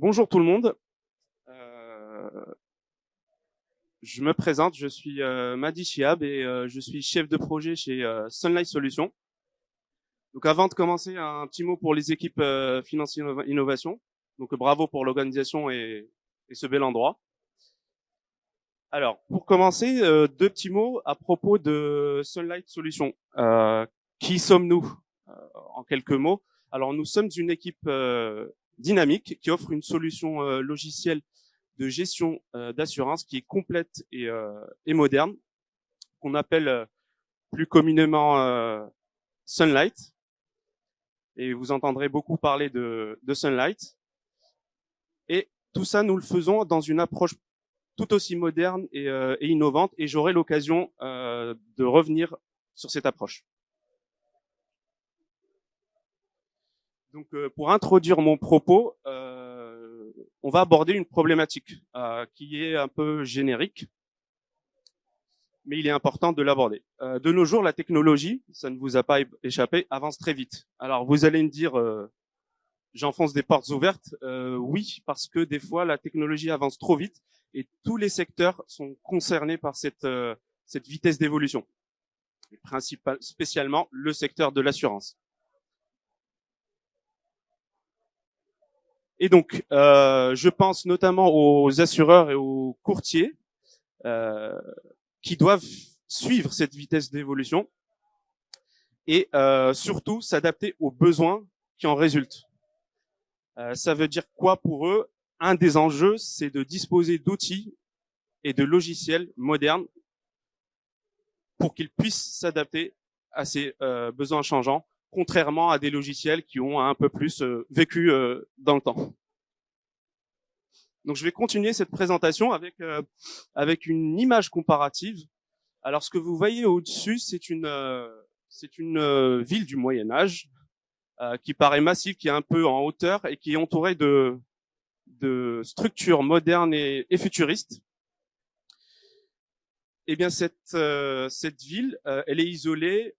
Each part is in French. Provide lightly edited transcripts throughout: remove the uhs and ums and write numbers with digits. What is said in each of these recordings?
Bonjour tout le monde. Euh, je me présente, je suis Madi Chiab et je suis chef de projet chez Sunlight Solutions. Donc avant de commencer, un petit mot pour les équipes Finance Innovation. Donc bravo pour l'organisation et ce bel endroit. Alors pour commencer, deux petits mots à propos de Sunlight Solutions. Qui sommes-nous en quelques mots? Alors nous sommes une équipe dynamique qui offre une solution logicielle de gestion d'assurance qui est complète et moderne, qu'on appelle plus communément Sunlight. Et vous entendrez beaucoup parler de Sunlight. Et tout ça, nous le faisons dans une approche tout aussi moderne et innovante. Et j'aurai l'occasion de revenir sur cette approche. Donc, pour introduire mon propos, on va aborder une problématique qui est un peu générique, mais il est important de l'aborder. De nos jours, la technologie, ça ne vous a pas échappé, avance très vite. Alors, vous allez me dire, j'enfonce des portes ouvertes. Oui, parce que des fois, la technologie avance trop vite et tous les secteurs sont concernés par cette vitesse d'évolution, spécialement le secteur de l'assurance. Et donc, je pense notamment aux assureurs et aux courtiers qui doivent suivre cette vitesse d'évolution et surtout s'adapter aux besoins qui en résultent. Ça veut dire quoi pour eux? Un des enjeux, c'est de disposer d'outils et de logiciels modernes pour qu'ils puissent s'adapter à ces besoins changeants, contrairement à des logiciels qui ont un peu plus vécu dans le temps. Donc, je vais continuer cette présentation avec une image comparative. Alors, ce que vous voyez au-dessus, c'est une ville du Moyen Âge qui paraît massive, qui est un peu en hauteur et qui est entourée de structures modernes et futuristes. Eh bien, cette ville, elle est isolée,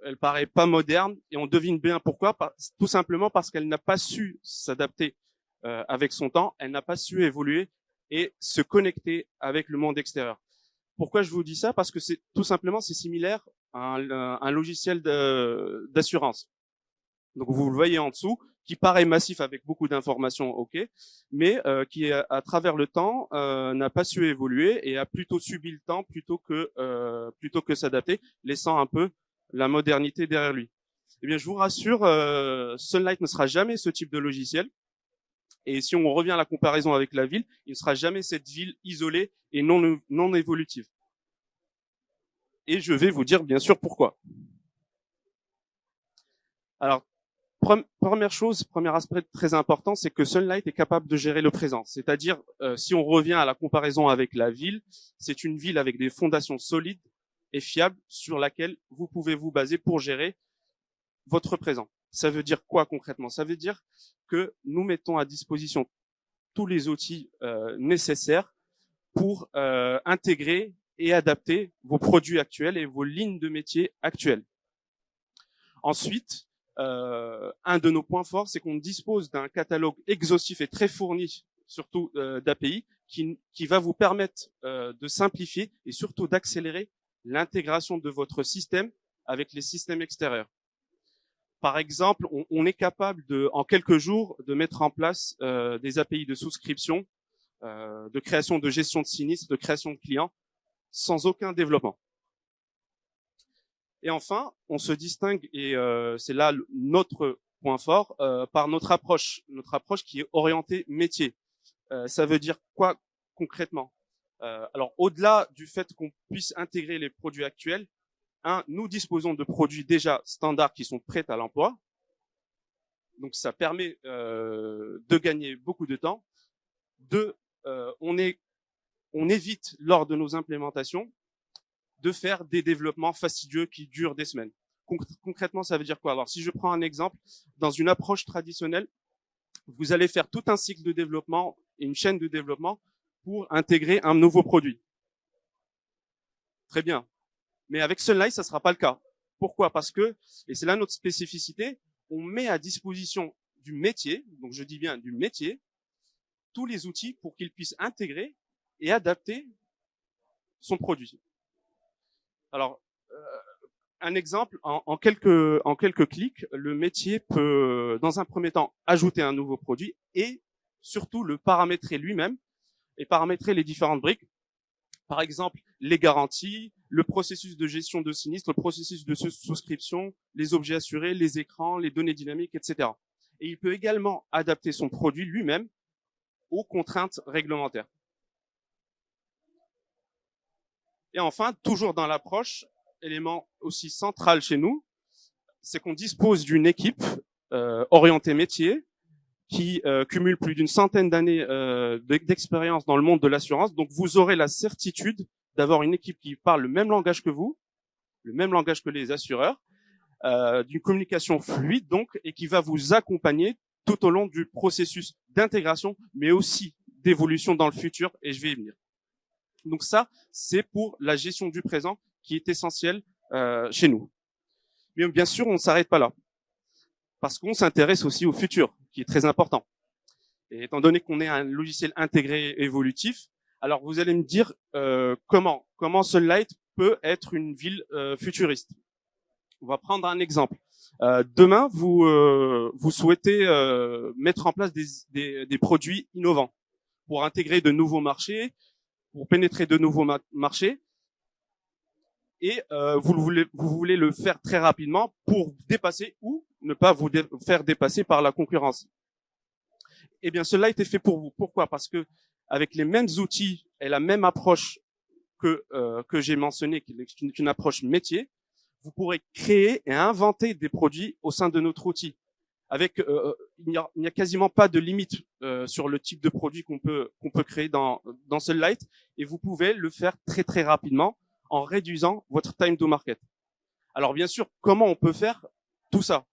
elle paraît pas moderne et on devine bien pourquoi. Tout simplement parce qu'elle n'a pas su s'adapter avec son temps, elle n'a pas su évoluer et se connecter avec le monde extérieur. Pourquoi je vous dis ça? Parce que c'est tout simplement c'est similaire à un logiciel d'assurance. Donc vous le voyez en dessous, qui paraît massif avec beaucoup d'informations, ok, mais qui à travers le temps n'a pas su évoluer et a plutôt subi le temps plutôt que s'adapter, laissant un peu la modernité derrière lui. Eh bien, je vous rassure, Sunlight ne sera jamais ce type de logiciel. Et si on revient à la comparaison avec la ville, il ne sera jamais cette ville isolée et non évolutive. Et je vais vous dire bien sûr pourquoi. Alors, première chose, premier aspect très important, c'est que Sunlight est capable de gérer le présent. C'est-à-dire, si on revient à la comparaison avec la ville, c'est une ville avec des fondations solides et fiables sur laquelle vous pouvez vous baser pour gérer votre présent. Ça veut dire quoi concrètement? Ça veut dire que nous mettons à disposition tous les outils nécessaires pour intégrer et adapter vos produits actuels et vos lignes de métier actuelles. Ensuite, un de nos points forts, c'est qu'on dispose d'un catalogue exhaustif et très fourni, surtout d'API, qui va vous permettre de simplifier et surtout d'accélérer l'intégration de votre système avec les systèmes extérieurs. Par exemple, on est capable en quelques jours de mettre en place des API de souscription, de création de gestion de sinistres, de création de clients, sans aucun développement. Et enfin, on se distingue, et c'est là notre point fort, par notre approche qui est orientée métier. Ça veut dire quoi concrètement? Alors, au-delà du fait qu'on puisse intégrer les produits actuels, nous disposons de produits déjà standards qui sont prêts à l'emploi. Donc, ça permet de gagner beaucoup de temps. On évite lors de nos implémentations de faire des développements fastidieux qui durent des semaines. Concrètement, ça veut dire quoi? Alors, si je prends un exemple, dans une approche traditionnelle, vous allez faire tout un cycle de développement et une chaîne de développement pour intégrer un nouveau produit. Très bien. Mais avec Sunlight, ça ne sera pas le cas. Pourquoi? Parce que, et c'est là notre spécificité, on met à disposition du métier, donc je dis bien du métier, tous les outils pour qu'il puisse intégrer et adapter son produit. Alors, un exemple, en quelques clics, le métier peut, dans un premier temps, ajouter un nouveau produit et surtout le paramétrer lui-même et paramétrer les différentes briques. Par exemple, les garanties, le processus de gestion de sinistre, le processus de souscription, les objets assurés, les écrans, les données dynamiques, etc. Et il peut également adapter son produit lui-même aux contraintes réglementaires. Et enfin, toujours dans l'approche, élément aussi central chez nous, c'est qu'on dispose d'une équipe orientée métier qui cumule plus d'une centaine d'années d'expérience dans le monde de l'assurance. Donc, vous aurez la certitude d'avoir une équipe qui parle le même langage que vous, le même langage que les assureurs, d'une communication fluide donc, et qui va vous accompagner tout au long du processus d'intégration, mais aussi d'évolution dans le futur, et je vais y venir. Donc ça, c'est pour la gestion du présent qui est essentielle chez nous. Mais bien sûr, on ne s'arrête pas là, parce qu'on s'intéresse aussi au futur, qui est très important. Et étant donné qu'on est un logiciel intégré évolutif, alors vous allez me dire comment Sunlight peut être une ville futuriste. On va prendre un exemple. Demain, vous souhaitez mettre en place des produits innovants pour intégrer de nouveaux marchés, pour pénétrer de nouveaux marchés, et vous voulez le faire très rapidement pour dépasser ou ne pas vous faire dépasser par la concurrence. Eh bien, cela a été fait pour vous. Pourquoi? Parce que avec les mêmes outils et la même approche que j'ai mentionné, qui est une approche métier, vous pourrez créer et inventer des produits au sein de notre outil. Avec, il n'y a quasiment pas de limite sur le type de produit qu'on peut créer dans Sunlight, et vous pouvez le faire très très rapidement en réduisant votre time to market. Alors bien sûr, comment on peut faire tout ça?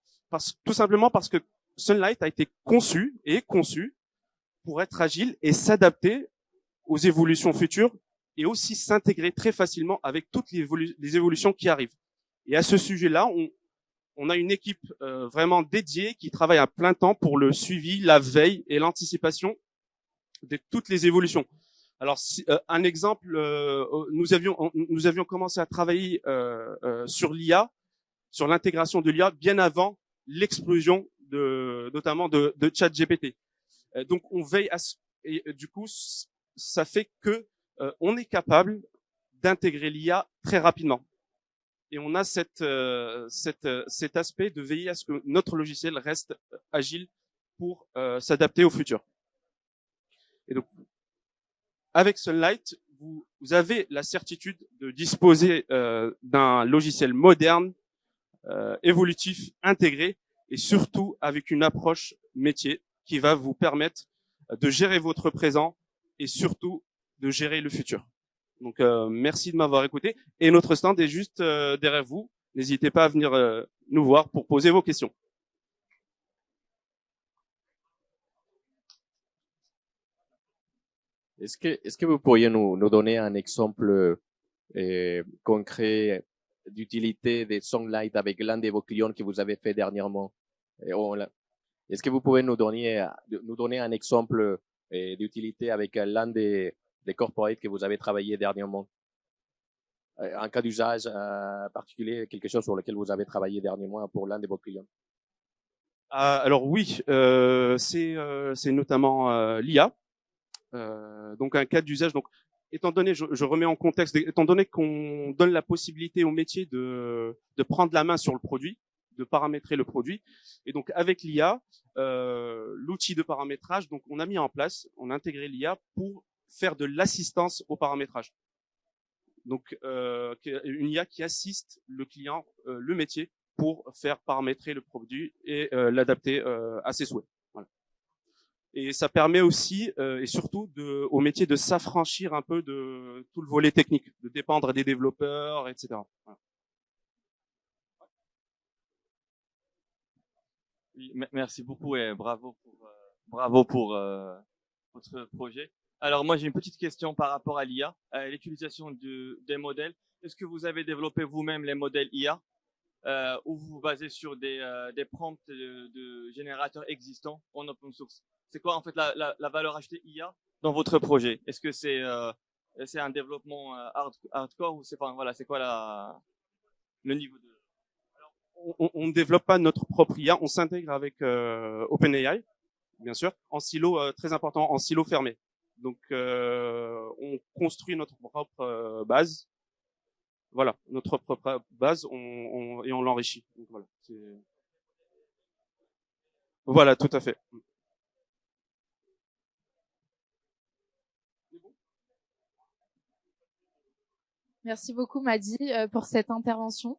Tout simplement parce que Sunlight a été conçu et est conçu pour être agile et s'adapter aux évolutions futures et aussi s'intégrer très facilement avec toutes les évolutions qui arrivent. Et à ce sujet-là, on a une équipe vraiment dédiée qui travaille à plein temps pour le suivi, la veille et l'anticipation de toutes les évolutions. Alors, un exemple, nous avions commencé à travailler sur l'IA, sur l'intégration de l'IA, bien avant l'explosion notamment de ChatGPT. Donc, on veille à et du coup, ça fait que on est capable d'intégrer l'IA très rapidement. Et on a cet aspect de veiller à ce que notre logiciel reste agile pour s'adapter au futur. Et donc, avec Sunlight, vous avez la certitude de disposer d'un logiciel moderne, évolutif, intégré, et surtout avec une approche métier qui va vous permettre de gérer votre présent et surtout de gérer le futur. Donc, merci de m'avoir écouté. Et notre stand est juste derrière vous. N'hésitez pas à venir nous voir pour poser vos questions. Est-ce que vous pourriez nous donner un exemple concret d'utilité de Sunlight avec l'un de vos clients que vous avez fait dernièrement? Est-ce que vous pouvez nous donner un exemple d'utilité avec l'un des corporates que vous avez travaillé dernièrement? Un cas d'usage particulier, quelque chose sur lequel vous avez travaillé dernièrement pour l'un de vos clients? Alors oui, c'est notamment l'IA. Donc un cas d'usage. Donc, étant donné, je remets en contexte, étant donné qu'on donne la possibilité au métier de prendre la main sur le produit, de paramétrer le produit, et donc avec l'IA, l'outil de paramétrage, donc on a mis en place, on a intégré l'IA pour faire de l'assistance au paramétrage. Donc une IA qui assiste le client, le métier, pour faire paramétrer le produit et l'adapter à ses souhaits. Voilà. Et ça permet aussi et surtout au métier de s'affranchir un peu de tout le volet technique, de dépendre des développeurs, etc. Voilà. Oui, merci beaucoup et bravo pour votre projet. Alors moi j'ai une petite question par rapport à l'IA, l'utilisation des modèles. Est-ce que vous avez développé vous-même les modèles IA ou vous vous basez sur des prompts de générateurs existants en open source? C'est quoi en fait la valeur ajoutée IA dans votre projet? Est-ce que c'est un développement hardcore ou c'est enfin voilà, c'est quoi le niveau de On ne développe pas notre propre IA, on s'intègre avec OpenAI, bien sûr, en silo très important, en silo fermé. Donc on construit notre propre base. Voilà, notre propre base, et on l'enrichit. Donc voilà, tout à fait. Merci beaucoup, Madi, pour cette intervention.